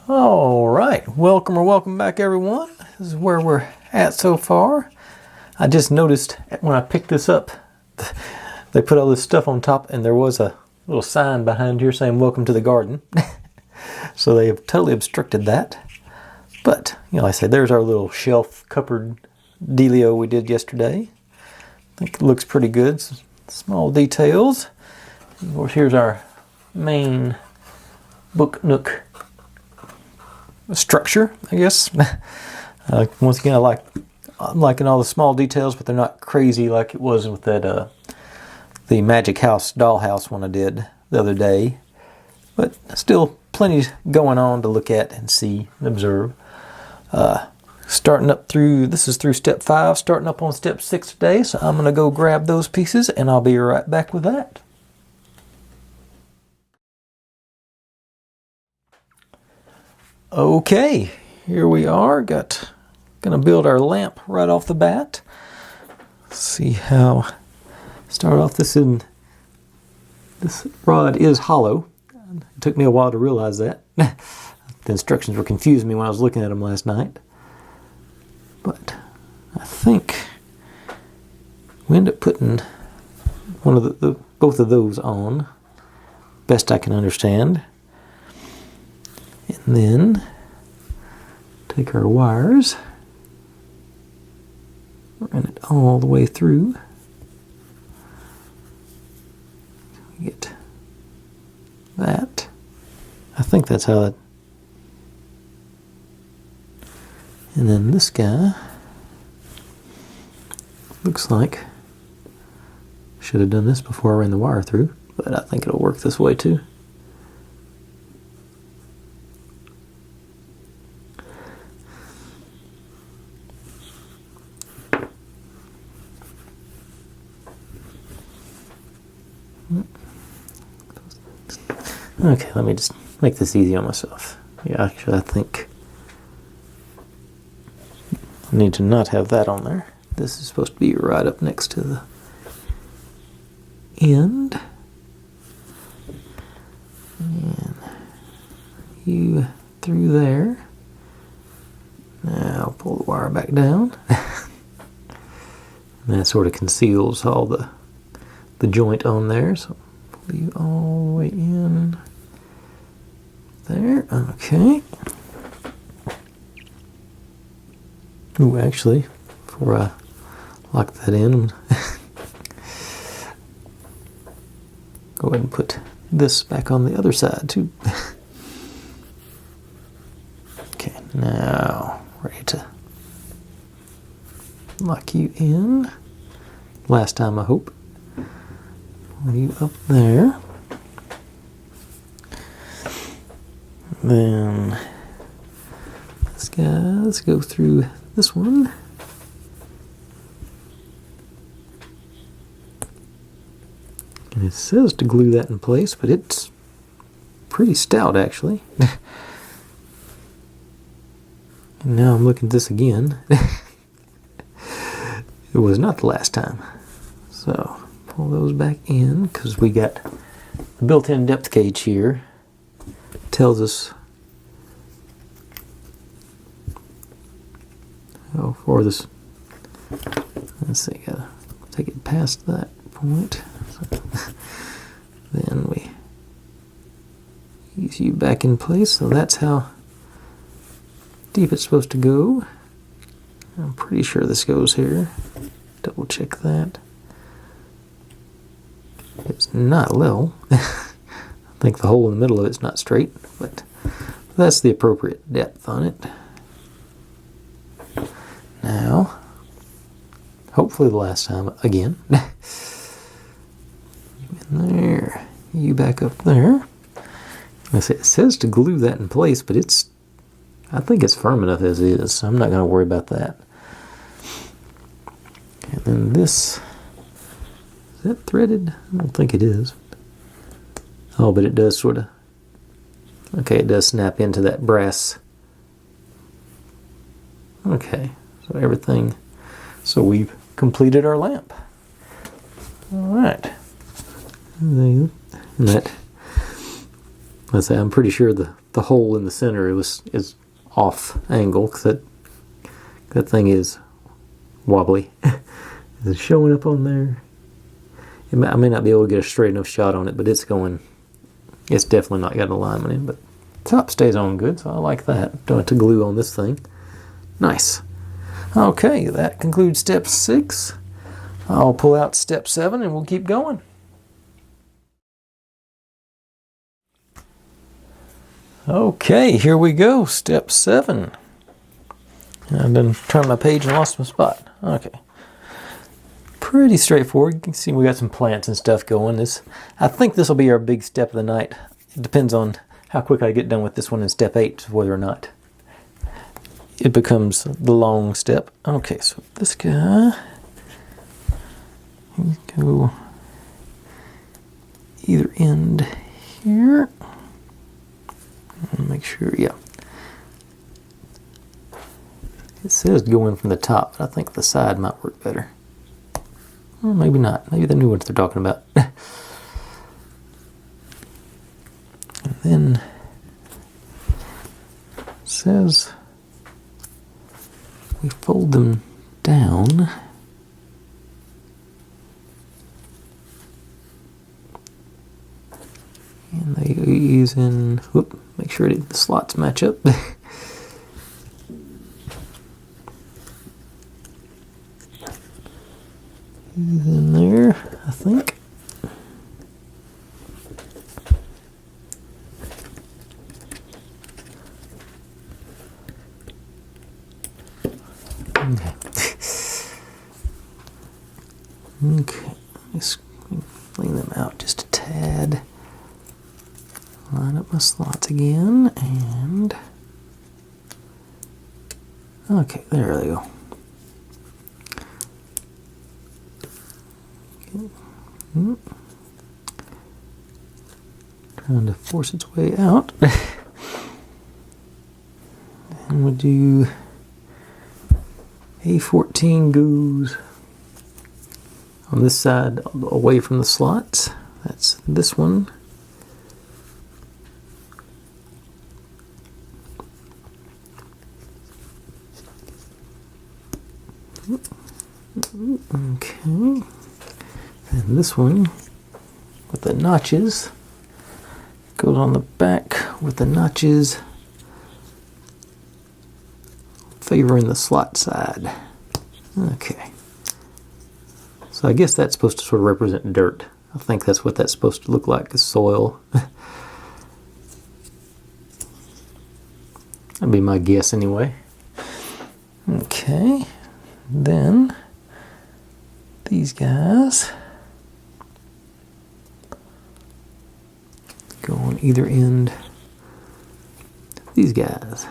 All right, welcome back everyone. This is where we're at so far. I just noticed when I picked this up, they put all this stuff on top and there was a little sign behind here saying welcome to the garden. So they have totally obstructed that. But, like I said, there's our little shelf cupboard dealio we did yesterday. I think it looks pretty good. Some small details. Of course, here's our main book Nook structure, I guess. Once again, I'm liking all the small details, but they're not crazy like it was with that the Magic House dollhouse one I did the other day. But still plenty going on to look at and see and observe. Starting up this is through step 5, starting up on step 6 today, so I'm going to go grab those pieces and I'll be right back with that. Okay, here we are. Gonna build our lamp right off the bat. See how. Start off this rod is hollow. It took me a while to realize that. The instructions were confusing me when I was looking at them last night. But I think we end up putting one of both of those on, best I can understand. And then take our wires, run it all the way through. Get that. I think that's how it. And then this guy looks like should have done this before I ran the wire through, but I think it'll work this way too. Okay, let me just make this easy on myself. Yeah, actually I think I need to not have that on there. This is supposed to be right up next to the end. And you through there. Now pull the wire back down. And that sort of conceals all the joint on there. So pull you all the way in there. Okay. Ooh, actually, before I lock that in, go ahead and put this back on the other side too. Okay, now ready to lock you in. Last time, I hope. Pull you up there. Then let's go through this one. And it says to glue that in place, but it's pretty stout actually. And now I'm looking at this again. It was not the last time. So pull those back in because we got the built-in depth gauge here. Tells us how far this. Let's see, gotta take it past that point. So, then we ease you back in place. So that's how deep it's supposed to go. I'm pretty sure this goes here. Double check that. It's not level. I think the hole in the middle of it's not straight, but that's the appropriate depth on it. Now, hopefully the last time again. In there, you back up there. It says to glue that in place, but I think it's firm enough as is, so I'm not going to worry about that. And then this, is that threaded? I don't think it is. Oh, but it does sort of, okay, it does snap into that brass. Okay, so everything, so we've completed our lamp. All right. And that, let's say, I'm pretty sure the the hole in the center is off angle, because that thing is wobbly. Is it showing up on there? I may not be able to get a straight enough shot on it, but it's definitely not got an alignment in, but top stays on good, so I like that. Don't have to glue on this thing. Nice. Okay, that concludes step 6. I'll pull out step 7 and we'll keep going. Okay, here we go. Step 7. I've been turning my page and lost my spot. Okay. Pretty straightforward. You can see we got some plants and stuff going. I think this will be our big step of the night. It depends on how quick I get done with this one in step 8, whether or not it becomes the long step. Okay, so this guy, go either end here. Make sure, yeah. It says go in from the top, but I think the side might work better. Well, maybe not. Maybe they knew what they're talking about. And then it says we fold them down. And they ease in, whoop, make sure the slots match up. In there, I think. Okay. Okay, let's clean them out just a tad. Line up my slots again, and okay, there they go. Trying to force its way out. And we'll do A14 goes on this side away from the slots. That's this one. Okay. And this one with the notches goes on the back with the notches favoring the slot side. Okay. So I guess that's supposed to sort of represent dirt. I think that's what that's supposed to look like, is soil. That'd be my guess anyway. Okay. Then these guys go on either end of these guys.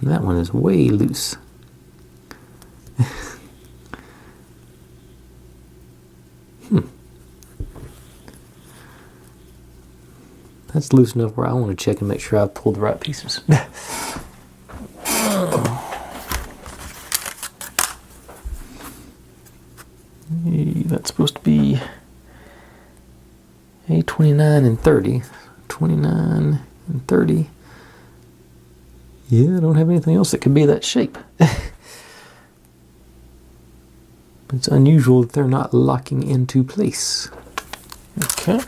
And that one is way loose. That's loose enough where I want to check and make sure I've pulled the right pieces. That's supposed to be A29 and 30. 29 and 30. Yeah, I don't have anything else that could be that shape. It's unusual that they're not locking into place. Okay.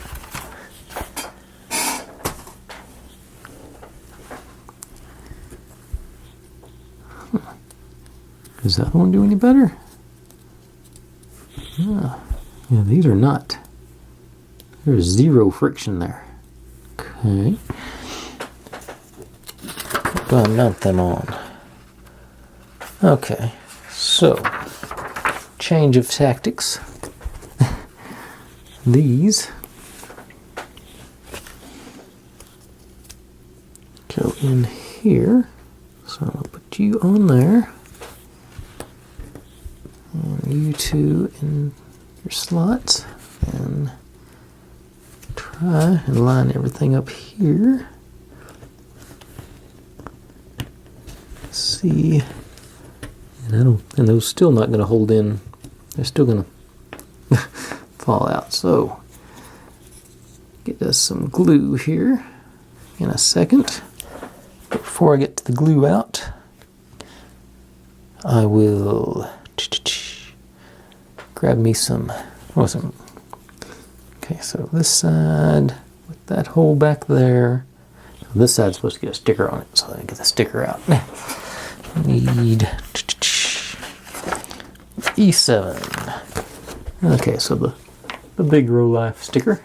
Does that one do any better? Yeah, these are not. There's zero friction there. Okay. Go ahead and mount them on. Okay, so change of tactics. These go in here. So I'm going to put you on there. And you two in your slots. And try and line everything up here. See. And those still not going to hold in. They're still going to fall out. So get us some glue here. in a second. Before I get to the glue out, I will grab me some. Okay, so this side with that hole back there. This side's supposed to get a sticker on it, so let me get the sticker out. Need E7. Okay, so the big Rolife sticker.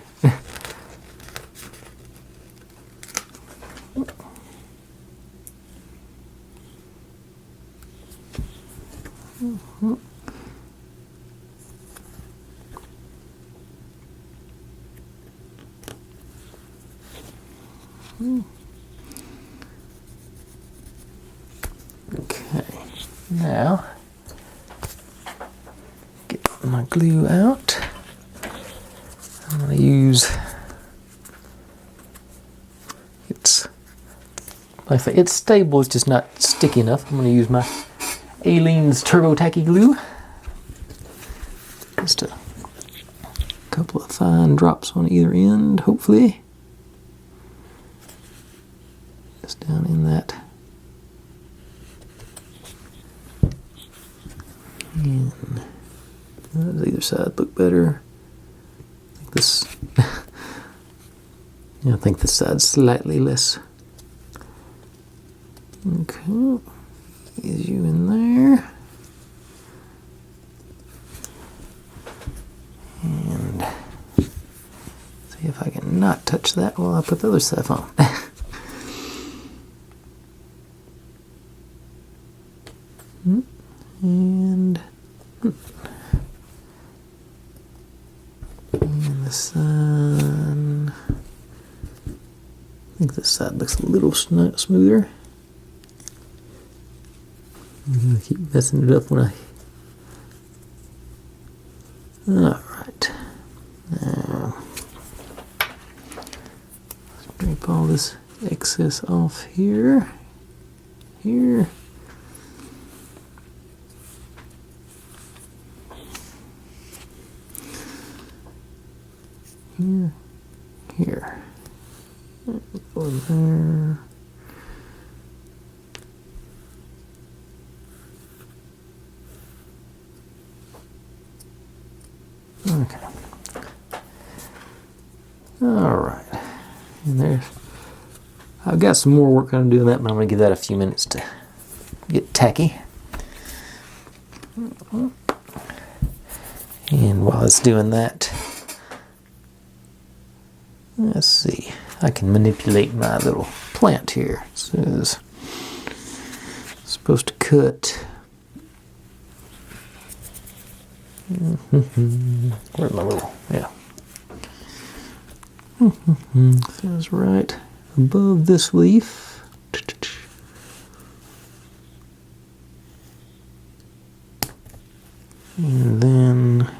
Okay, now get my glue out. I'm going to use, it's stable, it's just not sticky enough. I'm going to use my Aleene's Turbo Tacky Glue. Just a couple of fine drops on either end, hopefully. Just down in that. And does either side look better? I think this. Yeah, I think this side's slightly less. Okay, ease you in there. And see if I can not touch that while I put the other stuff on. And the sun. I think this side looks a little smoother. I'm gonna keep messing it up when I. Alright. Now, scrape all this excess off here. Here. Here. Go there. Okay. All right. And there's. I've got some more work on doing that, but I'm going to give that a few minutes to get tacky. And while it's doing that, let's see. I can manipulate my little plant here. It says it's supposed to cut. Where's my little, yeah. Says right above this leaf. And then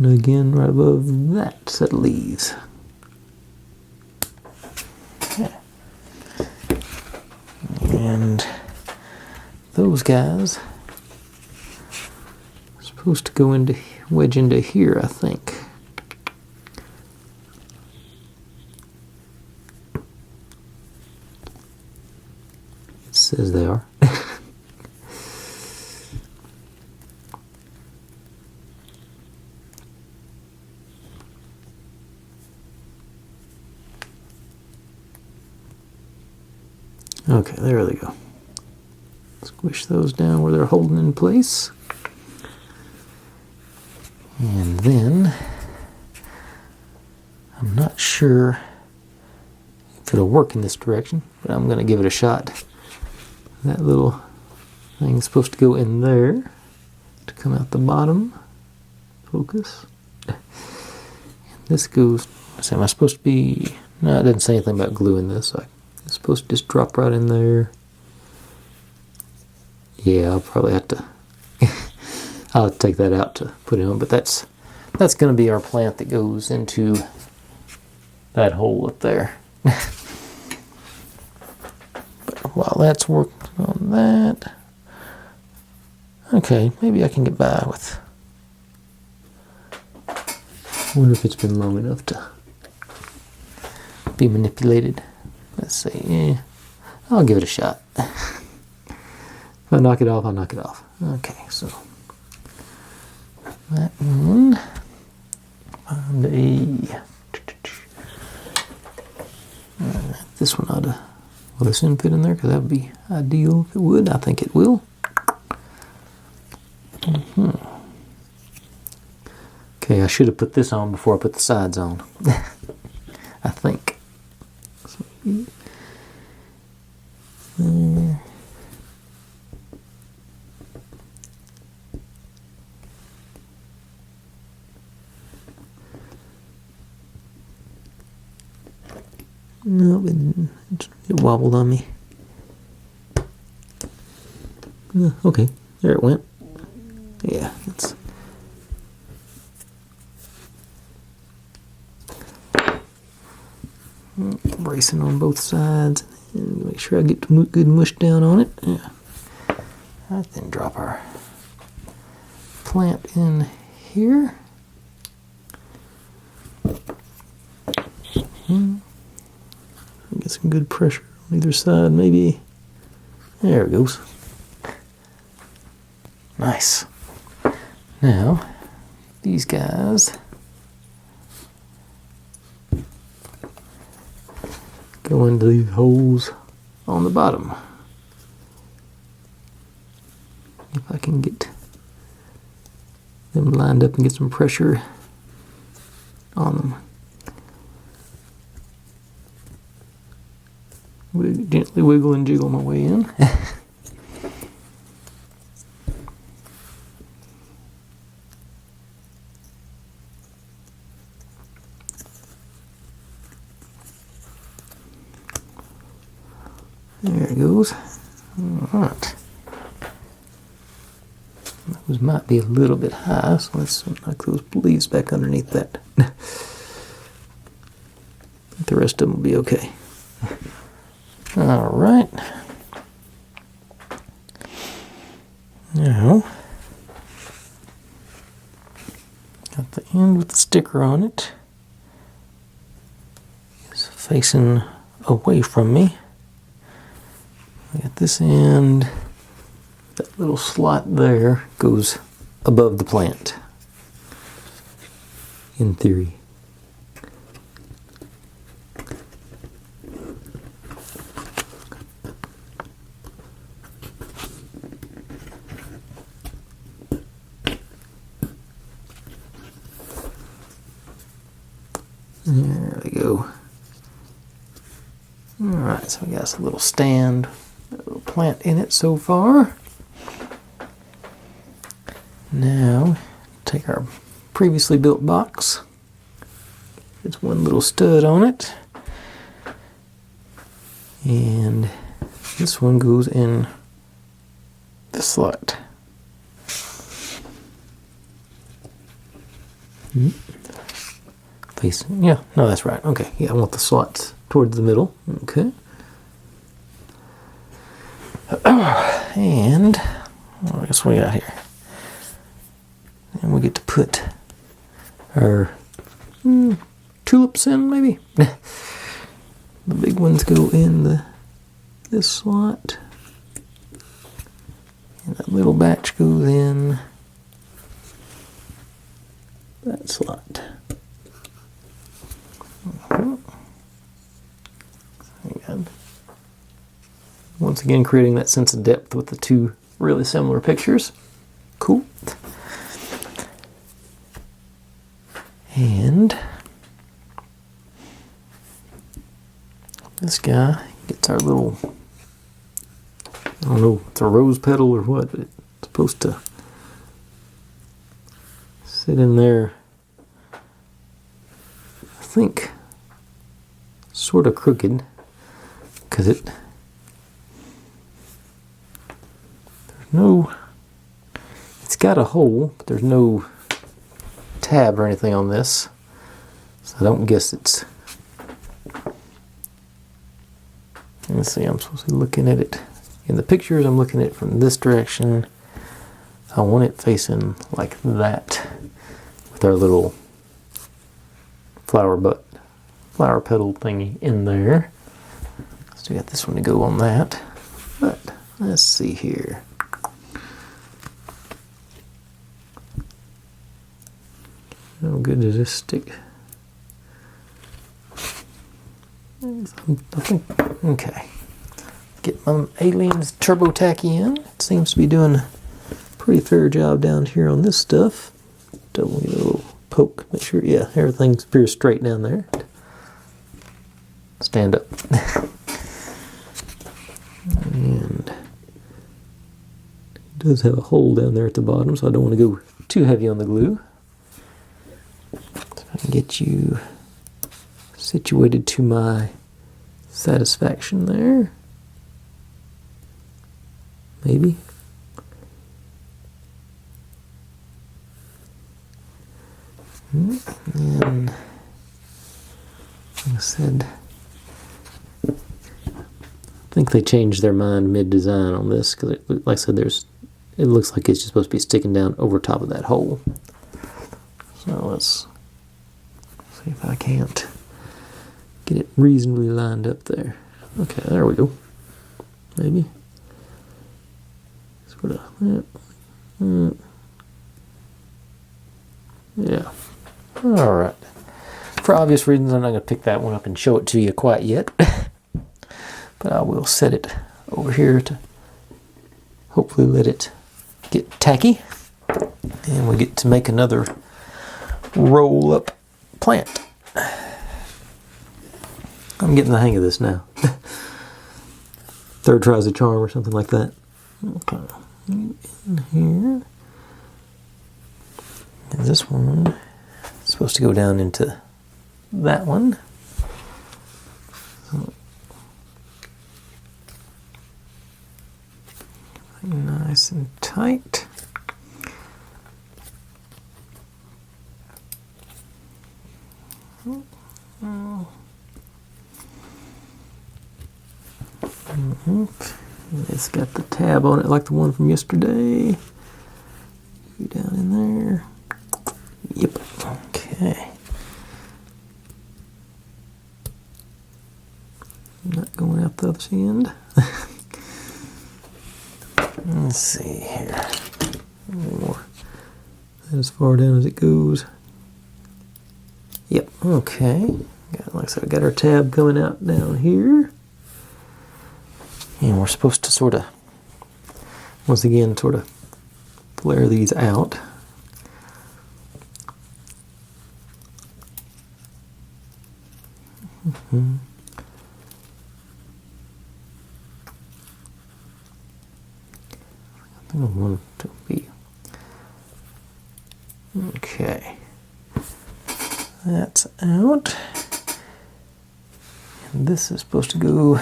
again right above that set of leaves. Yeah. And those guys are supposed to go into, wedge into here, I think. It says they are. Okay, there they go. Squish those down where they're holding in place. And then, I'm not sure if it'll work in this direction, but I'm going to give it a shot. That little thing is supposed to go in there to come out the bottom. Focus. And this goes, am I supposed to be, no, it doesn't say anything about gluing this. So it's supposed to just drop right in there. Yeah, I'll probably have to I'll have to take that out to put it on, but that's going to be our plant that goes into that hole up there. But while that's working on that, okay, maybe I can get by with. I wonder if it's been long enough to be manipulated. Let's see. I'll give it a shot. If I knock it off, I'll knock it off. Okay, so that one. Find a. This one ought to. Will this end fit in there? Because that would be ideal if it would. I think it will. Okay, I should have put this on before I put the sides on. I think. No, it wobbled on me. Okay, there it went. Yeah, it's. Bracing on both sides. And make sure I get good mush down on it. Yeah. Alright, then drop our plant in here. Get some good pressure on either side, maybe. There it goes. Nice. Now, these guys go into these holes on the bottom. If I can get them lined up and get some pressure on them. Gently wiggle and jiggle my way in. There it goes. Alright. Those might be a little bit high, so let's knock those leaves back underneath that. The rest of them will be okay. Alright. Now, got the end with the sticker on it. It's facing away from me. I got this end, that little slot there goes above the plant, in theory. There we go. Alright, so we got a little stand, a little plant in it so far. Now, take our previously built box. There's one little stud on it. And this one goes in the slot. Facing, yeah, no, that's right. Okay, yeah, I want the slots towards the middle. Okay. And well, I guess what we got here. And we get to put our tulips in, maybe. The big ones go in this slot. And that little batch goes in that slot. Again. Once again, creating that sense of depth with the two really similar pictures. Cool. And this guy gets our little, I don't know, it's a rose petal or what, but it's supposed to sit in there, I think, sort of crooked, because there's no, it's got a hole, but there's no tab or anything on this, so I don't guess it's, let's see, I'm supposed to be looking at it, in the pictures I'm looking at it from this direction. I want it facing like that, with our little flower butt flower petal thingy in there. Still got this one to go on that. But let's see here. How good does this stick? I think, okay. Get my Aliens Turbo Tacky in. It seems to be doing a pretty fair job down here on this stuff. Double get a little poke. Make sure, yeah, everything appears straight down there. Stand up. And it does have a hole down there at the bottom, so I don't want to go too heavy on the glue. So I can get you situated to my satisfaction there. Maybe. And like I said, I think they changed their mind mid-design on this because, like I said, it looks like it's just supposed to be sticking down over top of that hole. So let's see if I can't get it reasonably lined up there. Okay, there we go. Maybe. Sort of. Yeah. All right. For obvious reasons, I'm not going to pick that one up and show it to you quite yet. But I will set it over here to hopefully let it get tacky. And we get to make another roll-up plant. I'm getting the hang of this now. Third tries the charm or something like that. Okay. In here. And this one is supposed to go down into that one. So, nice and tight. It's got the tab on it like the one from yesterday. Down in there. Yep. Okay. Not going out the other end. Let's see here. More. As far down as it goes. Yep. Okay. Like I said, I got our tab coming out down here. And we're supposed to sort of, once again, sort of flare these out. I think I want it to be. Okay. That's out. And this is supposed to go,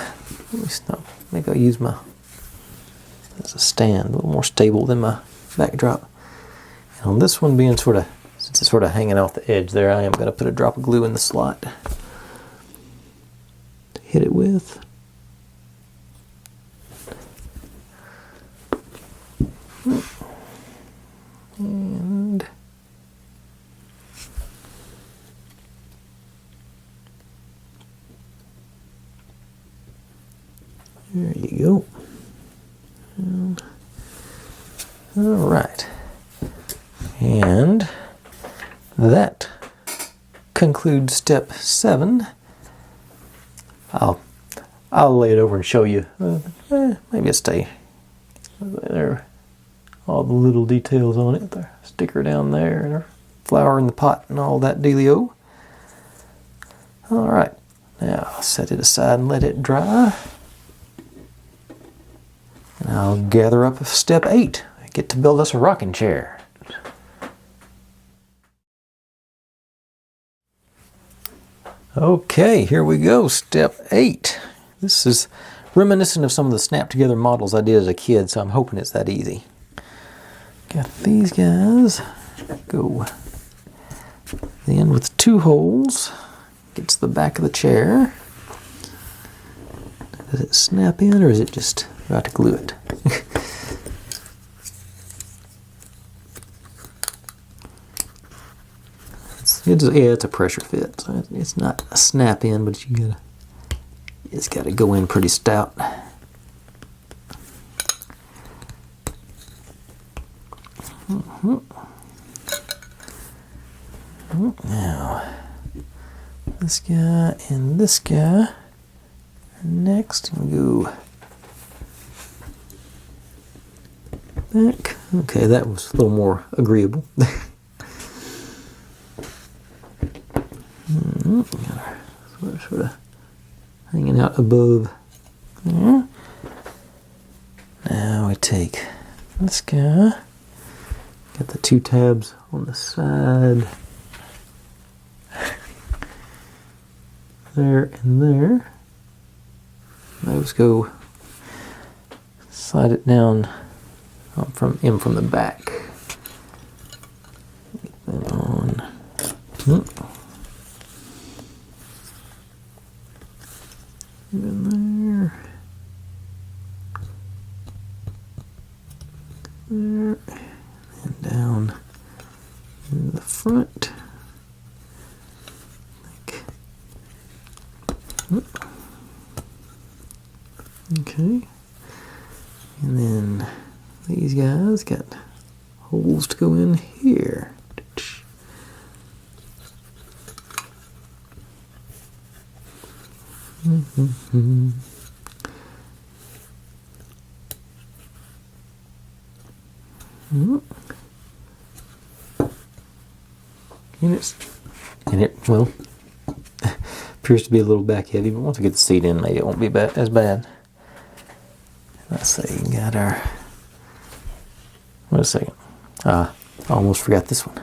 let me stop. Maybe I'll use my, as a stand, a little more stable than my backdrop. And on this one being sort of, since it's sort of hanging off the edge there, I am going to put a drop of glue in the slot to hit it with. And there you go. And, all right. And that concludes step 7. I'll lay it over and show you. Maybe it'll stay there. All the little details on it. The sticker down there and our flower in the pot and all that dealio. All right. Now I'll set it aside and let it dry. And I'll gather up step 8. I get to build us a rocking chair. Okay, here we go. Step 8. This is reminiscent of some of the snap together models I did as a kid, so I'm hoping it's that easy. Got these guys. Go in with 2 holes. Gets the back of the chair. Does it snap in or is it just about to glue it? Let's it's a pressure fit, so it's not a snap in, but it's got to go in pretty stout. Now, this guy and this guy are next. We go back. Okay, that was a little more agreeable. Sort of hanging out above there. Now we take this guy. Got the two tabs on the side. There and there. Those go, slide it down from the back. Get that on. In there. There. And down in the front. Okay, and then these guys got holes to go in here. And it well appears to be a little back heavy, but once we get the seat in, maybe it won't be as bad. Let's see, got our. Wait a second. I almost forgot this one.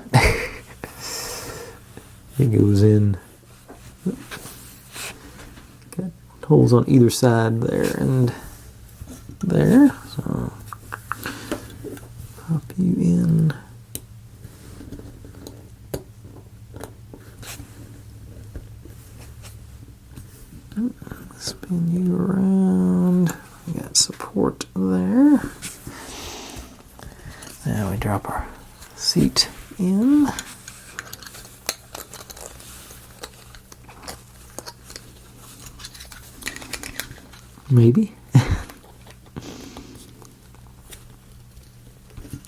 It goes in. Got holes on either side there and there. So pop you in. Spin you around. We got support there. Now we drop our seat in. Maybe.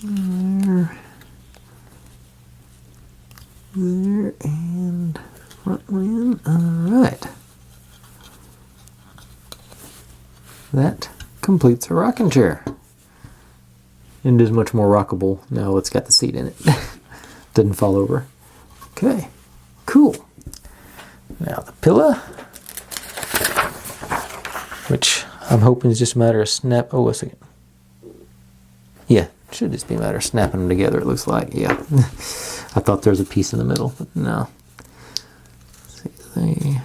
There. There and front one. Alright. That completes a rocking chair. And it is much more rockable now it's got the seat in it. Didn't fall over. Okay, cool. Now the pillow, which I'm hoping is just a matter of snap. Oh, a second. Yeah, it should just be a matter of snapping them together, it looks like. Yeah. I thought there was a piece in the middle, but no. Let's see,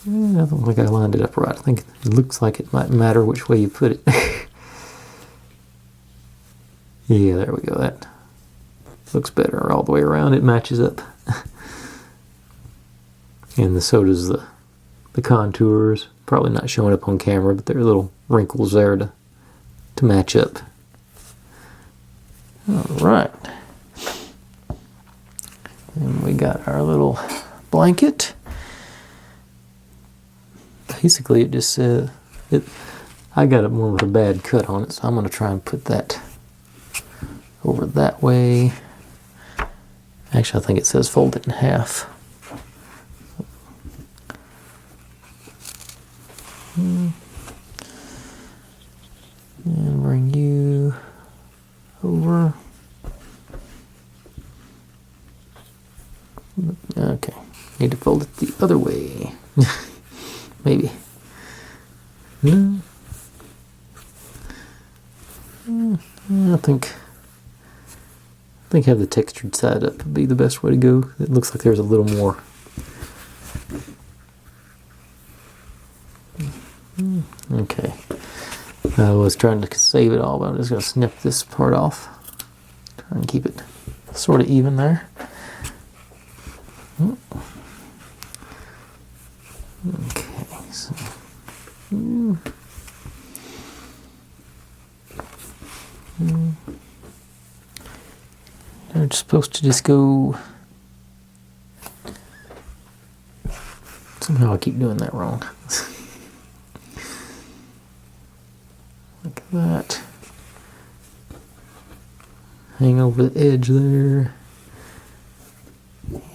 I don't think I lined it up right. I think it looks like it might matter which way you put it. Yeah, there we go. That looks better all the way around. It matches up. And so does the contours. Probably not showing up on camera, but there are little wrinkles there to match up. All right. And we got our little blanket. Basically, it just says I got it more with a bad cut on it, so I'm going to try and put that over that way. Actually, I think it says fold it in half. And bring you over. Okay, need to fold it the other way. Maybe. I think have the textured side up would be the best way to go. It looks like there's a little more. Okay. I was trying to save it all, but I'm just going to snip this part off. Try and keep it sort of even there. Okay, so It's supposed to just go... Somehow I keep doing that wrong. Like that. Hang over the edge there.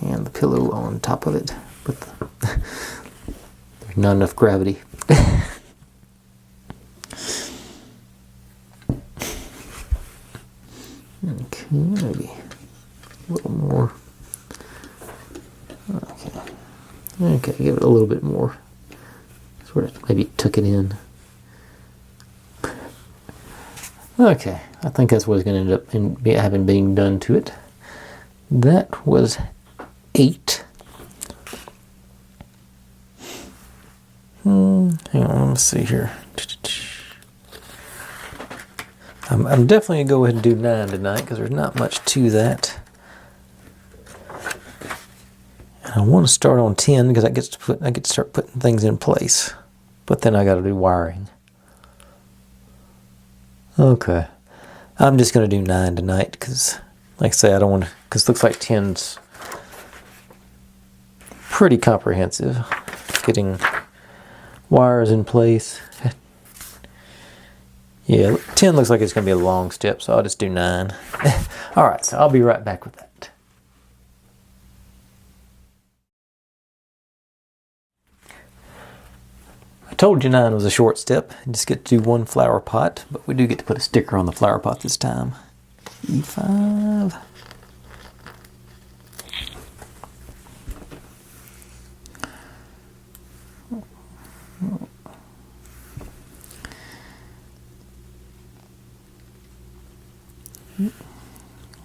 And the pillow on top of it. But there's not enough gravity. Okay, maybe a little more. Okay, give it a little bit more. Sort of maybe tuck it in. Okay, I think that's what it's going to end up having being done to it. That was 8. Hang on, let's see here. I'm definitely going to go ahead and do 9 tonight because there's not much to that. And I want to start on 10 because I get to start putting things in place. But then I got to do wiring. Okay. I'm just going to do 9 tonight because, like I say, I don't want to, because it looks like 10's pretty comprehensive. Getting wires in place. Yeah, 10 looks like it's going to be a long step, so I'll just do 9. Alright, so I'll be right back with that. I told you 9 was a short step. You just get to do 1 flower pot, but we do get to put a sticker on the flower pot this time. E5.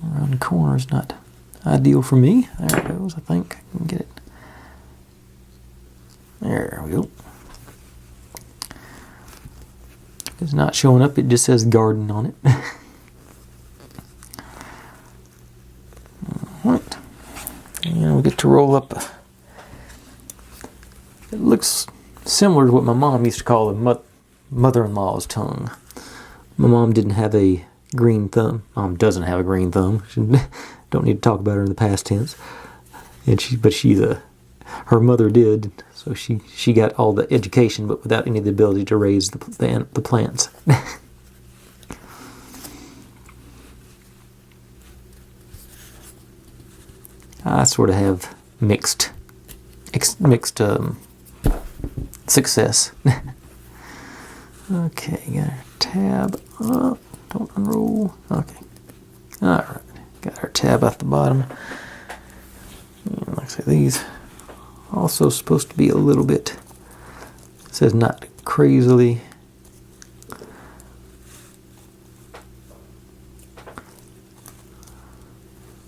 Around the corner is not ideal for me. There it goes. I think I can get it. There we go. It's not showing up. It just says garden on it. Alright. And we get to roll up. It looks similar to what my mom used to call a mother-in-law's tongue. My mom didn't have a green thumb. Mom doesn't have a green thumb. She don't need to talk about her in the past tense. And her mother did, so she got all the education, but without any of the ability to raise the plants. I sort of have mixed success. Okay, got our tab up. Don't unroll. Okay. Alright. Got our tab off the bottom. And like I say, these also supposed to be a little bit, it says not crazily.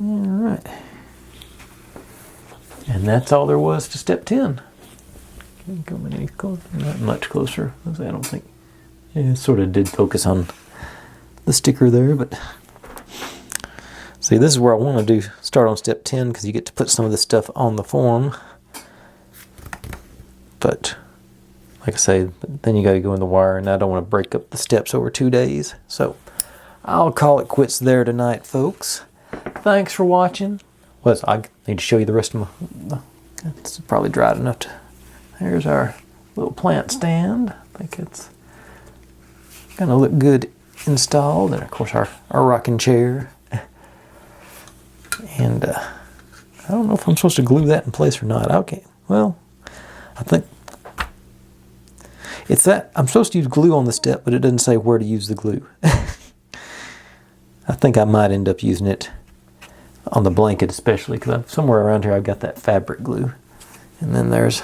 Alright. And that's all there was to step 10. Can't come any closer. Not much closer. I don't think. It sort of did focus on the sticker there, but see, this is where I want to start on step 10 because you get to put some of this stuff on the form. But like I say, then you got to go in the wire, and I don't want to break up the steps over 2 days. So I'll call it quits there tonight, folks. Thanks for watching. Well, I need to show you the rest of my. It's probably dried enough to. There's our little plant stand. I think it's gonna look good installed, and of course our rocking chair. And I don't know if I'm supposed to glue that in place or not. Okay, well, I think it's that I'm supposed to use glue on the step, but it doesn't say where to use the glue. I think I might end up using it on the blanket, especially because somewhere around here I've got that fabric glue. And then there's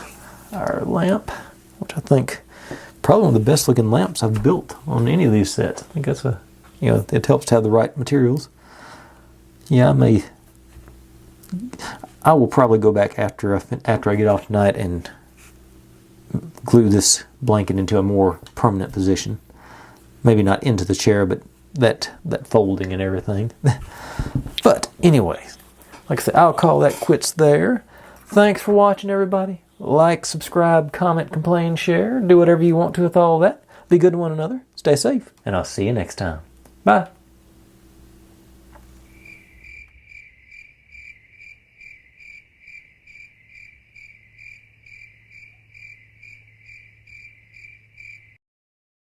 our lamp, which I think probably one of the best looking lamps I've built on any of these sets. I think that's it helps to have the right materials. Yeah, I will probably go back after I get off tonight and glue this blanket into a more permanent position. Maybe not into the chair, but that folding and everything. But anyway, like I said, I'll call that quits there. Thanks for watching, everybody. Like, subscribe, comment, complain, share. Do whatever you want to with all that. Be good to one another. Stay safe. And I'll see you next time. Bye.